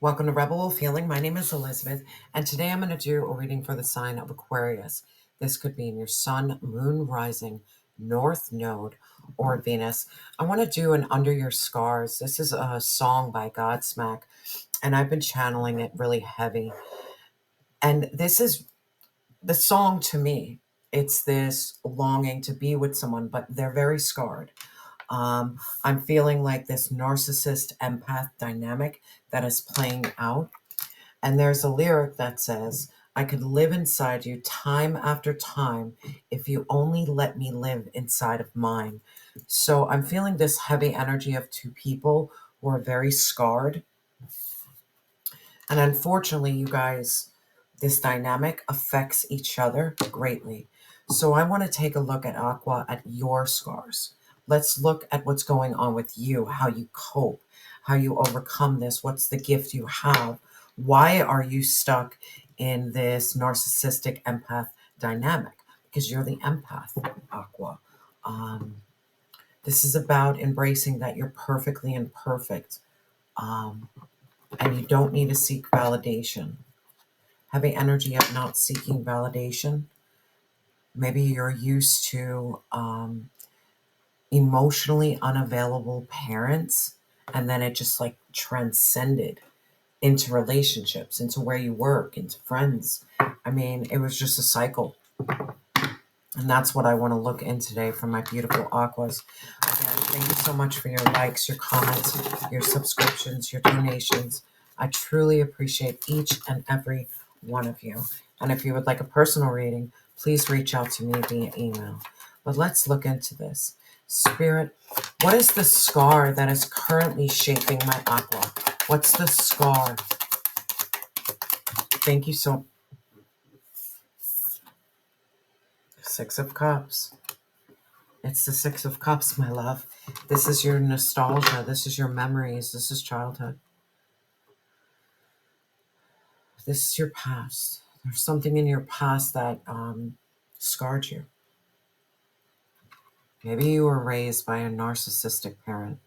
Welcome to Rebel Wolf Healing. My name is Elizabeth, and today I'm going to do a reading for the sign of Aquarius. This could be in your sun, moon, rising, north node, or Venus. I want to do an Under Your Scars. This is a song by Godsmack, and I've been channeling it really heavy. And this is the song to me. It's this longing to be with someone, but they're very scarred. I'm feeling like this narcissist empath dynamic that is playing out. And there's a lyric that says, I could live inside you time after time if you only let me live inside of mine. So I'm feeling this heavy energy of two people who are very scarred. And unfortunately, you guys, this dynamic affects each other greatly. So I want to take a look at Aqua, at your scars. Let's look at what's going on with you, how you cope, how you overcome this. What's the gift you have? Why are you stuck in this narcissistic empath dynamic? Because you're the empath, Aqua. This is about embracing that you're perfectly imperfect. And you don't need to seek validation. Having energy of not seeking validation. Maybe you're used to emotionally unavailable parents, and then it just like transcended into relationships, into where you work, into friends. I mean, it was just a cycle. And that's what I want to look in today for my beautiful Aquas. Again, thank you so much for your likes, your comments, your subscriptions, your donations. I truly appreciate each and every one of you. And if you would like a personal reading, please reach out to me via email. But let's look into this. Spirit, what is the scar that is currently shaping my Aqua? What's the scar? Thank you so much. Six of Cups. It's the Six of Cups, my love. This is your nostalgia. This is your memories. This is childhood. This is your past. There's something in your past that scarred you. Maybe you were raised by a narcissistic parent.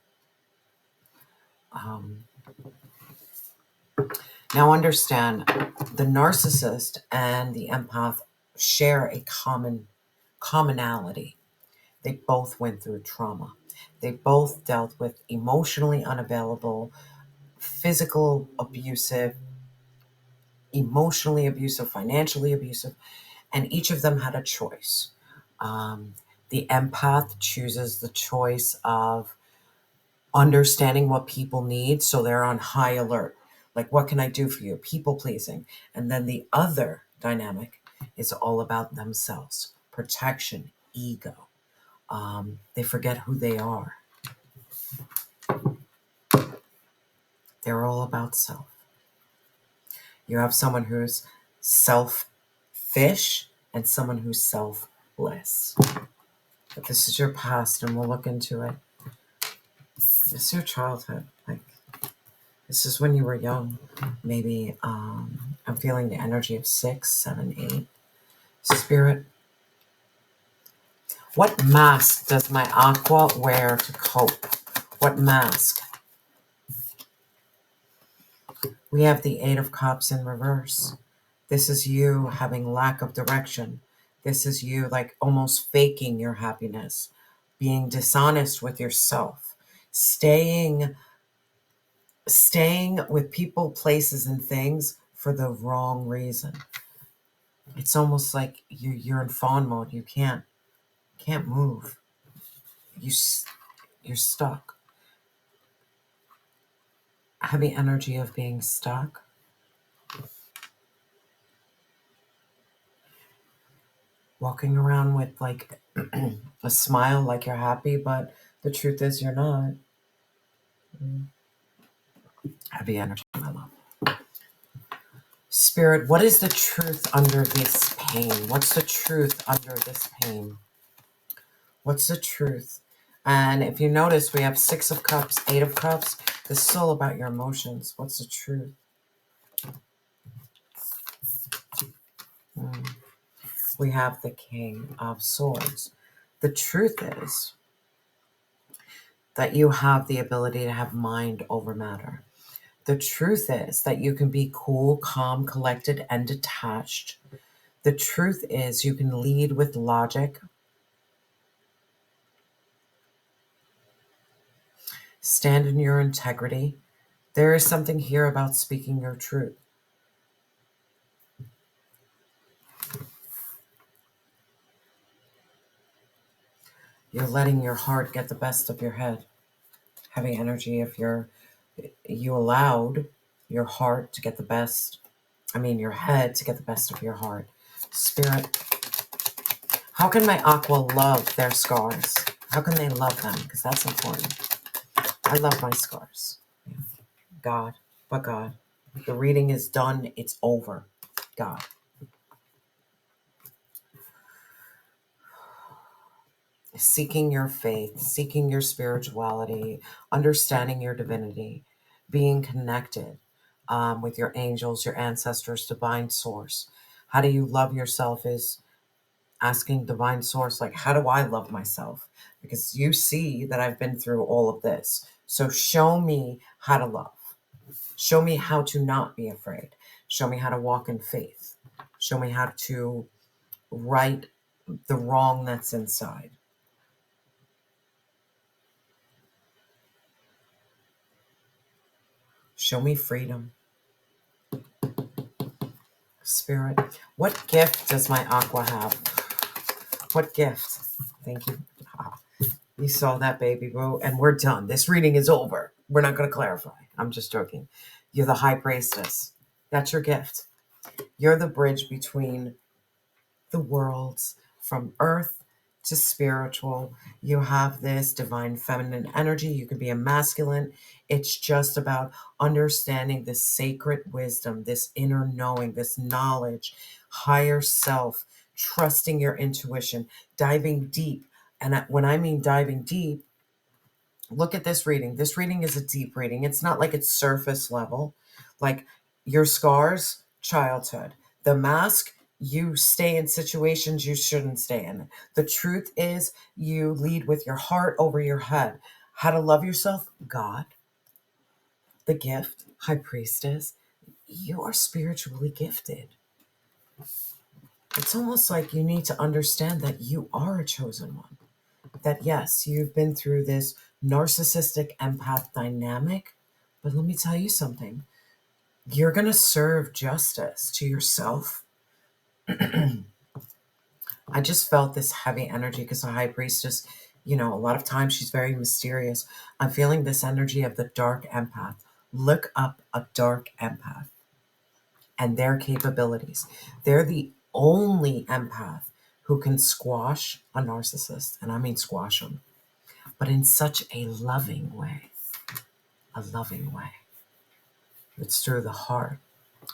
Now understand, the narcissist and the empath share a commonality. They both went through trauma. They both dealt with emotionally unavailable, physical abusive, emotionally abusive, financially abusive, and each of them had a choice. The empath chooses the choice of understanding what people need, so they're on high alert. Like, what can I do for you? People pleasing. And then the other dynamic is all about themselves, protection, ego. They forget who they are. They're all about self. You have someone who's selfish and someone who's selfless. But this is your past, and we'll look into it. This is your childhood. Like, this is when you were young. Maybe I'm feeling the energy of 6, 7, 8. Spirit, what mask does my Aqua wear to cope? What mask? We have the Eight of Cups in reverse. This is you having lack of direction. This is you like almost faking your happiness, being dishonest with yourself, staying with people, places, and things for the wrong reason. It's almost like you're in fawn mode. You can't move. You're stuck. Heavy energy of being stuck. Walking around with like a smile, like you're happy, but the truth is you're not. Heavy energy, my love. Spirit, what is the truth under this pain? What's the truth under this pain? What's the truth? And if you notice, we have 6 of Cups, 8 of Cups. This is all about your emotions. What's the truth? We have the King of Swords. The truth is that you have the ability to have mind over matter. The truth is that you can be cool, calm, collected, and detached. The truth is you can lead with logic, stand in your integrity. There is something here about speaking your truth. You're letting your heart get the best of your head. Heavy energy if you allowed your heart to get the best, your head to get the best of your heart. Spirit, how can my aqua love their scars? How can they love them? Because that's important. I love my scars. God, but God. The reading is done. It's over. God. Seeking your faith, seeking your spirituality, understanding your divinity, being connected with your angels, your ancestors, divine source. How do you love yourself is asking divine source, like, how do I love myself? Because you see that I've been through all of this. So show me how to love. Show me how to not be afraid. Show me how to walk in faith. Show me how to right the wrong that's inside. Show me freedom. Spirit, what gift does my aqua have? What gift? Thank you. You saw that, baby boo, and we're done. This reading is over. We're not going to clarify. I'm just joking. You're the high priestess. That's your gift. You're the bridge between the worlds, from earth to spiritual. You have this divine feminine energy. You can be a masculine. It's just about understanding this sacred wisdom, this inner knowing, this knowledge, higher self, trusting your intuition, diving deep. And when I mean diving deep, look at this reading. This reading is a deep reading. It's not like it's surface level. Like your scars, childhood. The mask, you stay in situations you shouldn't stay in. The truth is you lead with your heart over your head. How to love yourself? God. The gift, high priestess. You are spiritually gifted. It's almost like you need to understand that you are a chosen one. That yes, you've been through this narcissistic empath dynamic, but let me tell you something. You're going to serve justice to yourself. I just felt this heavy energy because the high priestess, a lot of times she's very mysterious. I'm feeling this energy of the dark empath. Look up a dark empath and their capabilities. They're the only empath who can squash a narcissist, and I mean squash them, but in such a loving way. A loving way. It's through the heart.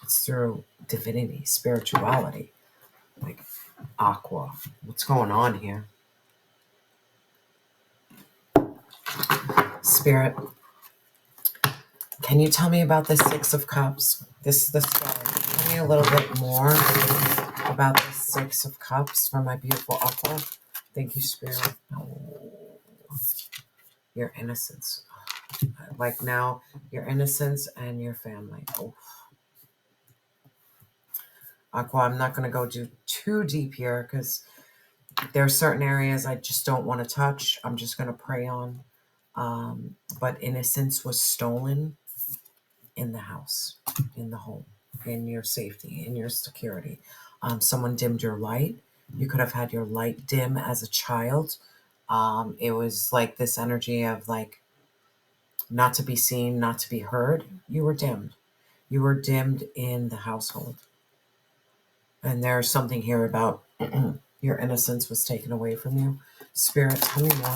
It's through divinity, spirituality, like aqua. What's going on here? Spirit, can you tell me about the Six of Cups? This is the star. Tell me a little bit more about the Six of Cups for my beautiful aqua. Thank you, Spirit. Oh, your innocence. Like now, your innocence and your family. Oh. Aqua, I'm not going to go too deep here because there are certain areas I just don't want to touch. I'm just going to pray on. But innocence was stolen in the house, in the home, in your safety, in your security. Someone dimmed your light. You could have had your light dim as a child. It was like this energy of like not to be seen, not to be heard. You were dimmed. You were dimmed in the household. And there's something here about your innocence was taken away from you. Spirit, tell me more.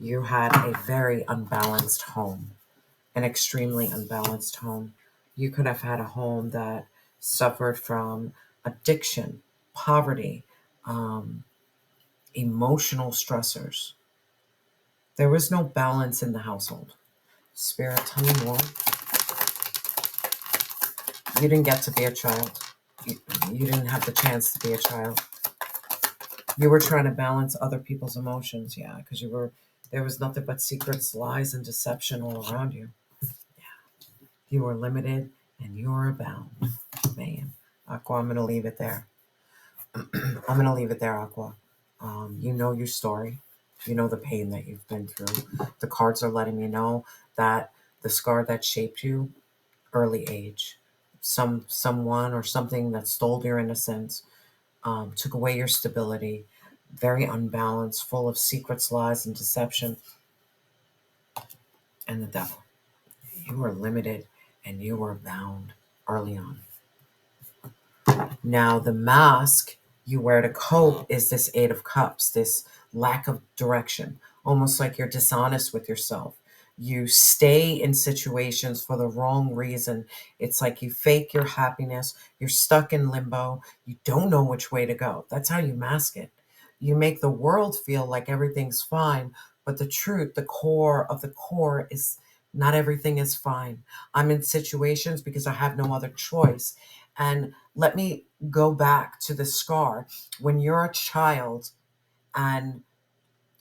You had a very unbalanced home, an extremely unbalanced home. You could have had a home that suffered from addiction, poverty, emotional stressors. There was no balance in the household. Spirit, tell me more. You didn't get to be a child. You didn't have the chance to be a child. You were trying to balance other people's emotions, yeah, because you were There was nothing but secrets, lies, and deception all around you. You were limited and you were bound. Man, Aqua, I'm going to leave it there. I'm going to leave it there, Aqua. You know your story. You know the pain that you've been through. The cards are letting me know that the scar that shaped you, early age, someone or something that stole your innocence, took away your stability, very unbalanced, full of secrets, lies, and deception, and the devil. You were limited and you were bound early on. Now, the mask you wear to cope is this Eight of Cups, this lack of direction, almost like you're dishonest with yourself. You stay in situations for the wrong reason. It's like you fake your happiness. You're stuck in limbo. You don't know which way to go. That's how you mask it. You make the world feel like everything's fine, but the truth, the core of the core is not everything is fine. I'm in situations because I have no other choice. And let me go back to the scar. When you're a child and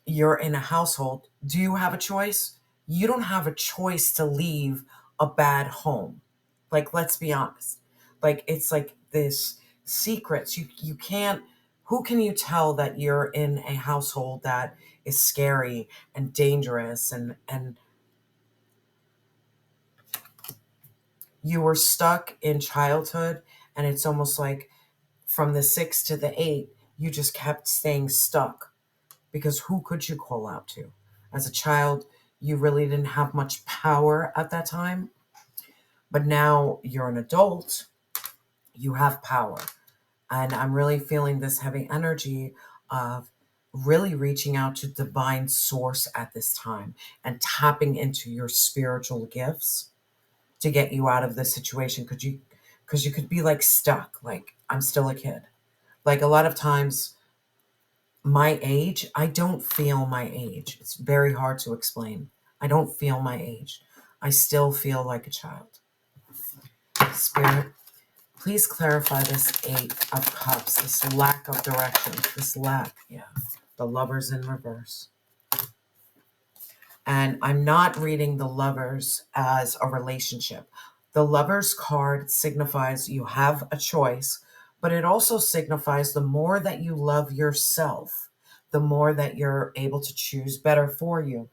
you're in a household, do you have a choice? You don't have a choice to leave a bad home. Like, let's be honest. Like, it's like this secrets. You can't, who can you tell that you're in a household that is scary and dangerous and you were stuck in childhood, and it's almost like from the 6 to the 8, you just kept staying stuck because who could you call out to? As a child, you really didn't have much power at that time, but now you're an adult, you have power. And I'm really feeling this heavy energy of really reaching out to divine source at this time and tapping into your spiritual gifts to get you out of this situation. Because you could be like stuck, like I'm still a kid. Like a lot of times my age, I don't feel my age. It's very hard to explain. I don't feel my age. I still feel like a child. Spirit, please clarify this Eight of Cups, this lack of direction, this lack, yeah. The Lovers in reverse. And I'm not reading the Lovers as a relationship. The Lovers card signifies you have a choice, but it also signifies the more that you love yourself, the more that you're able to choose better for you.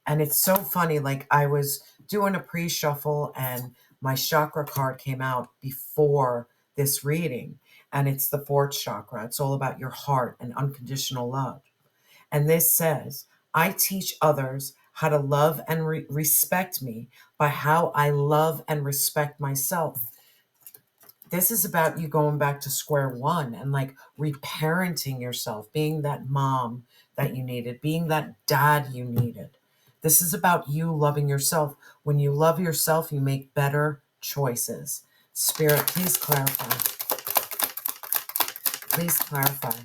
And it's so funny, like I was doing a pre-shuffle and my chakra card came out before this reading, and it's the fourth chakra. It's all about your heart and unconditional love. And this says, I teach others how to love and respect me by how I love and respect myself. This is about you going back to square one and like reparenting yourself, being that mom that you needed, being that dad you needed. This is about you loving yourself. When you love yourself, you make better choices. Spirit, please clarify. Please clarify.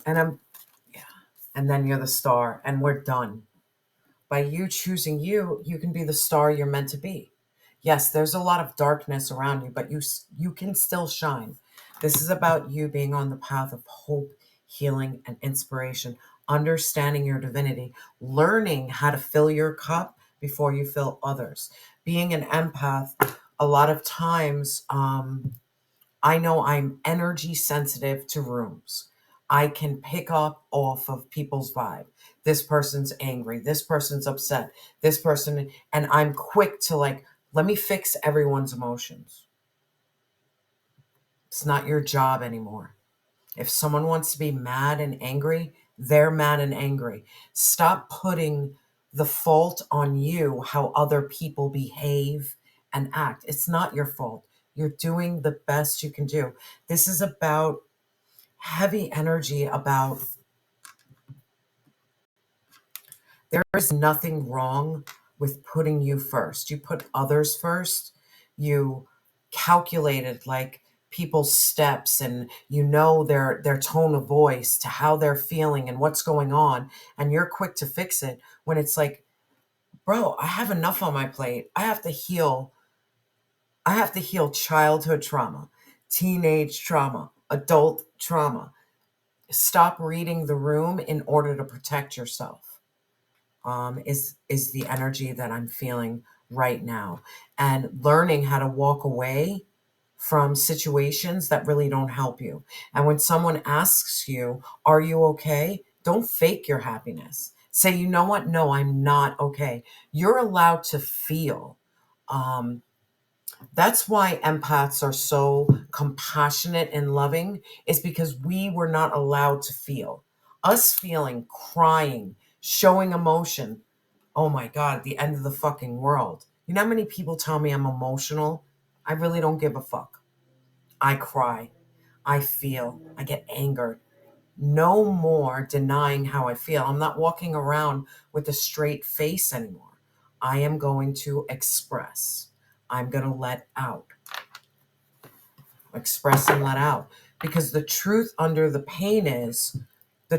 And yeah. And then you're the star, and we're done. By you choosing you, you can be the star you're meant to be. Yes, there's a lot of darkness around you, but you can still shine. This is about you being on the path of hope, healing, and inspiration, understanding your divinity, learning how to fill your cup before you fill others. Being an empath, a lot of times, I know I'm energy sensitive to rooms. I can pick up off of people's vibe. This person's angry. This person's upset. This person, and I'm quick to like, let me fix everyone's emotions. It's not your job anymore. If someone wants to be mad and angry, they're mad and angry. Stop putting the fault on you, how other people behave and act. It's not your fault. You're doing the best you can do. This is about heavy energy about there is nothing wrong with putting you first. You put others first. You calculated like people's steps and you know their tone of voice to how they're feeling and what's going on, and you're quick to fix it when it's like, bro, I have enough on my plate. I have to heal childhood trauma, teenage trauma, adult trauma. Stop reading the room in order to protect yourself. Is the energy that I'm feeling right now, and learning how to walk away from situations that really don't help you. And when someone asks you, "Are you okay?" Don't fake your happiness. Say, "You know what? No, I'm not okay." You're allowed to feel. Um, that's why empaths are so compassionate and loving, is because we were not allowed to feel. Us feeling, crying, showing emotion. Oh my God, the end of the fucking world. You know how many people tell me I'm emotional? I really don't give a fuck. I cry. I feel. I get angered. No more denying how I feel. I'm not walking around with a straight face anymore. I am going to express. I'm going to let out. Express and let out. Because the truth under the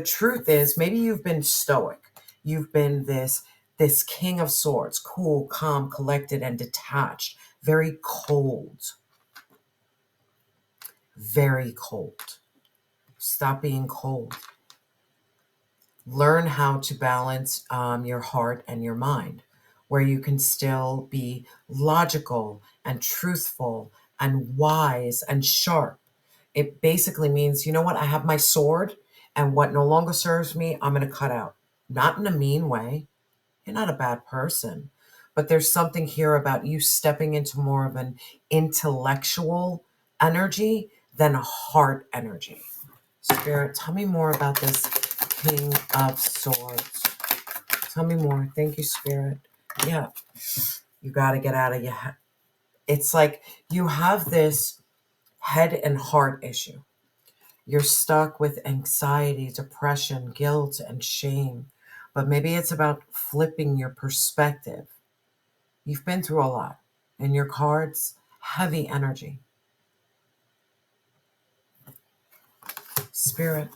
truth is, maybe you've been stoic. You've been this king of swords, cool, calm, collected, and detached. Very cold. Very cold. Stop being cold. Learn how to balance your heart and your mind, where you can still be logical and truthful and wise and sharp. It basically means, you know what, I have my sword, and what no longer serves me, I'm going to cut out. Not in a mean way. You're not a bad person. But there's something here about you stepping into more of an intellectual energy than a heart energy. Spirit, tell me more about this King of Swords. Tell me more. Thank you, Spirit. Yeah, you got to get out of your head. It's like you have this head and heart issue. You're stuck with anxiety, depression, guilt, and shame. But maybe it's about flipping your perspective. You've been through a lot. And your cards, heavy energy. Spirit,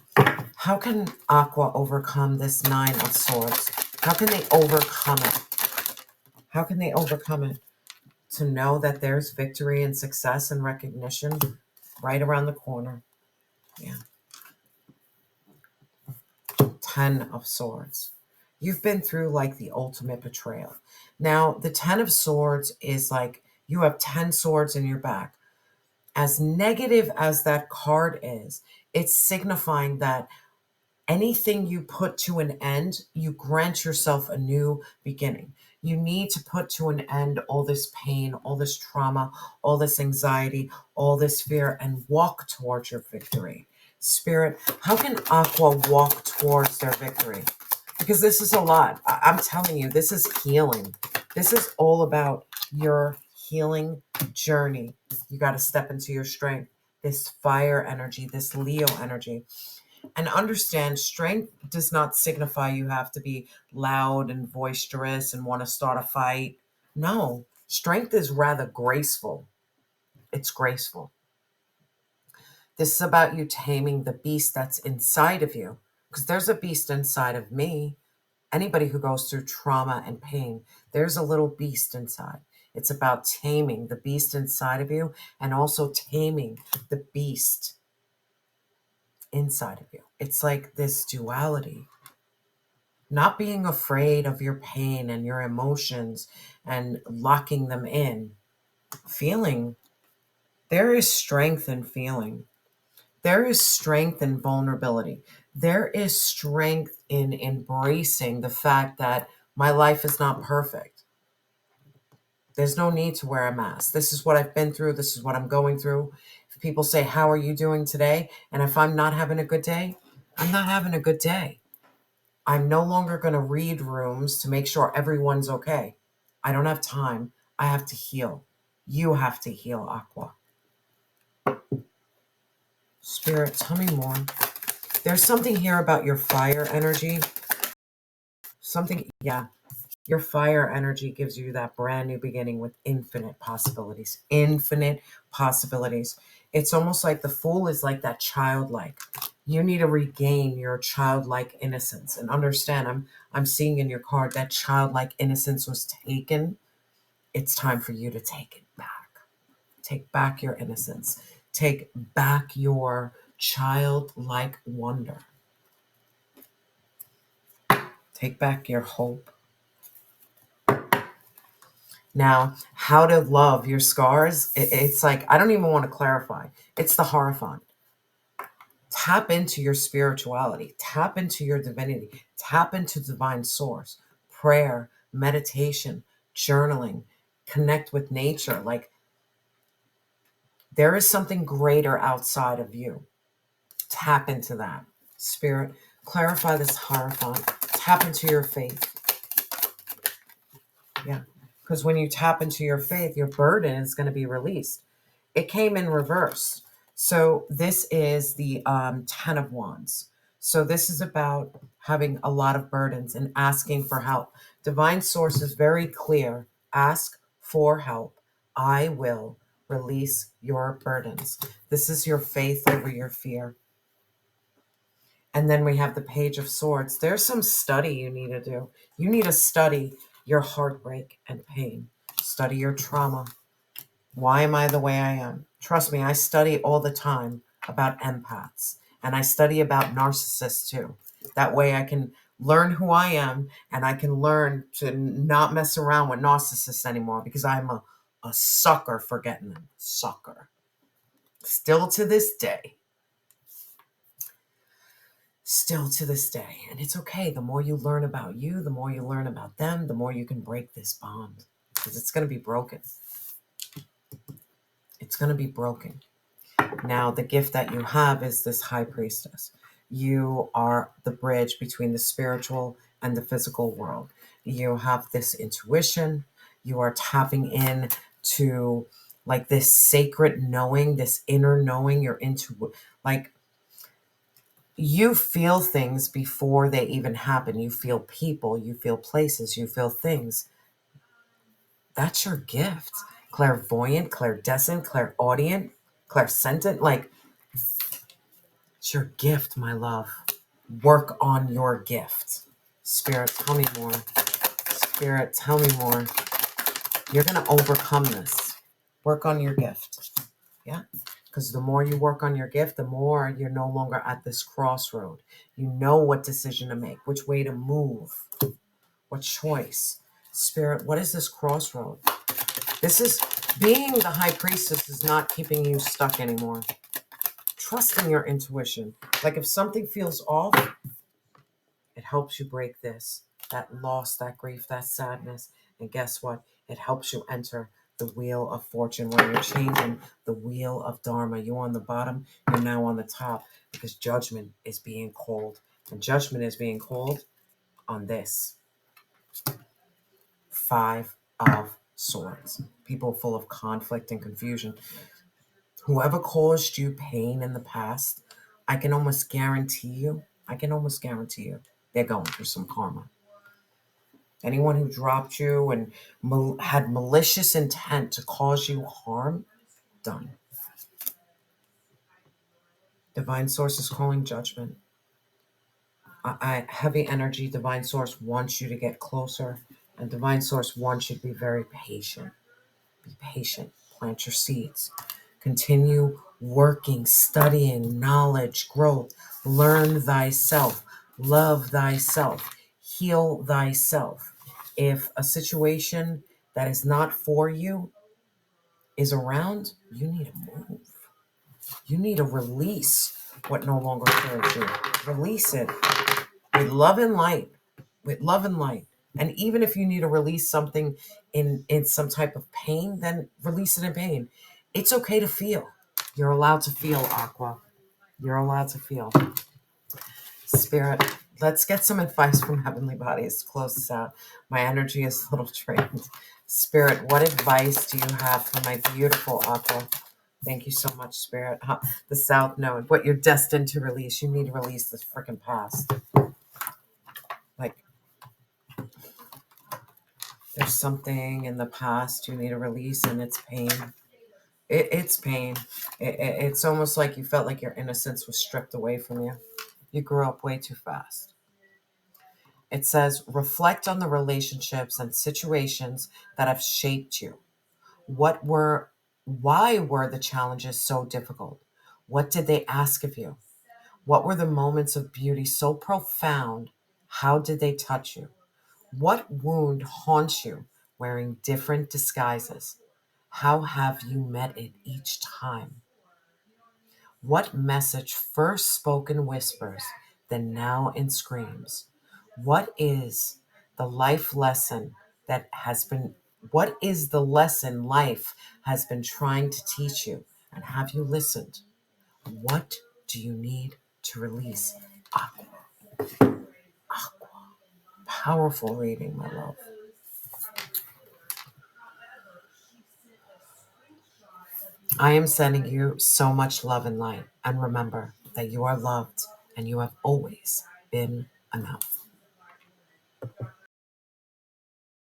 how can Aqua overcome this Nine of Swords? How can they overcome it? How can they overcome it? To know that there's victory and success and recognition right around the corner. Yeah. 10 of Swords. You've been through like the ultimate betrayal. Now, the 10 of Swords is like you have 10 swords in your back. As negative as that card is, it's signifying that anything you put to an end, you grant yourself a new beginning. You need to put to an end all this pain, all this trauma, all this anxiety, all this fear, and walk towards your victory. Spirit, how can Aqua walk towards their victory? Because this is a lot. I'm telling you, this is healing. This is all about your healing journey. You got to step into your strength, this fire energy, this Leo energy. And understand, strength does not signify you have to be loud and boisterous and want to start a fight. No, strength is rather graceful. It's graceful. This is about you taming the beast that's inside of you, because there's a beast inside of me. Anybody who goes through trauma and pain, there's a little beast inside. It's about taming the beast inside of you and also taming the beast inside of you. It's like this duality. Not being afraid of your pain and your emotions and locking them in. Feeling. There is strength in feeling. There is strength in vulnerability. There is strength in embracing the fact that my life is not perfect. There's no need to wear a mask. This is what I've been through. This is what I'm going through. If people say, "How are you doing today?" And if I'm not having a good day, I'm not having a good day. I'm no longer going to read rooms to make sure everyone's okay. I don't have time. I have to heal. You have to heal, Aqua. Spirit, tell me more. There's something here about your fire energy. Something, yeah. Your fire energy gives you that brand new beginning with infinite possibilities. Infinite possibilities. It's almost like the Fool is like that childlike. You need to regain your childlike innocence and understand. I'm seeing in your card that childlike innocence was taken. It's time for you to take it back. Take back your innocence. Take back your childlike wonder. Take back your hope. Now, how to love your scars, it's like, I don't even want to clarify. It's the horrifying. Tap into your spirituality, tap into your divinity, tap into divine source, prayer, meditation, journaling, connect with nature. Like, there is something greater outside of you. Tap into that. Spirit, clarify this horrifying. Tap into your faith. Yeah. Because when you tap into your faith, your burden is going to be released. It came in reverse. So this is the 10 of Wands. So this is about having a lot of burdens and asking for help. Divine source is very clear. Ask for help. I will release your burdens. This is your faith over your fear. And then we have the Page of Swords. There's some study you need to do. You need to study your heartbreak and pain. Study your trauma. Why am I the way I am? Trust me, I study all the time about empaths. And I study about narcissists too. That way I can learn who I am, and I can learn to not mess around with narcissists anymore, because I'm a sucker for getting them. Sucker. Still to this day. Still to this day. And it's okay. The more you learn about you, the more you learn about them, the more you can break this bond. Because it's going to be broken. It's going to be broken. Now, the gift that you have is this High Priestess. You are the bridge between the spiritual and the physical world. You have this intuition. You are tapping in to like this sacred knowing, this inner knowing. You're into like, you feel things before they even happen. You feel people, you feel places, you feel things. That's your gift. Clairvoyant, clairdescent, clairaudient, clairsentient. Like, it's your gift, my love. Work on your gift. Spirit, tell me more. Spirit, tell me more. You're going to overcome this. Work on your gift. Yeah? Because the more you work on your gift, the more you're no longer at this crossroad. You know what decision to make, which way to move, what choice. Spirit, what is this crossroad? This is being the High Priestess is not keeping you stuck anymore. Trust in your intuition. Like, if something feels off, it helps you break this, that loss, that grief, that sadness. And guess what? It helps you enter the wheel of fortune, where you're changing the wheel of dharma. You're on the bottom, you're now on the top, because judgment is being called. And judgment is being called on this. 5 of Swords. People full of conflict and confusion. Whoever caused you pain in the past, I can almost guarantee you, they're going through some karma. Anyone who dropped you and had malicious intent to cause you harm, done. Divine Source is calling judgment. Heavy energy, Divine Source wants you to get closer, and Divine Source wants you to be very patient. Be patient. Plant your seeds. Continue working, studying, knowledge, growth. Learn thyself. Love thyself. Heal thyself. If a situation that is not for you is around, you need to move. You need to release what no longer serves you. Release it with love and light. With love and light. And even if you need to release something in some type of pain, then release it in pain. It's okay to feel. You're allowed to feel, Aqua. You're allowed to feel. Spirit, let's get some advice from Heavenly Bodies to close this out. My energy is a little drained. Spirit, what advice do you have for my beautiful Aqua? Thank you so much, Spirit. The South Node, what you're destined to release. You need to release this freaking past. Like, there's something in the past you need to release, and it's pain. It's pain. It's almost like you felt like your innocence was stripped away from you. You grew up way too fast. It says, reflect on the relationships and situations that have shaped you. Why were the challenges so difficult? What did they ask of you? What were the moments of beauty so profound? How did they touch you? What wound haunts you wearing different disguises? How have you met it each time? What message first spoken whispers, then now in screams? What is the life lesson that has been, what is the lesson life has been trying to teach you? And have you listened? What do you need to release? Aqua, aqua. Powerful reading, my love. I am sending you so much love and light. And remember that you are loved and you have always been enough.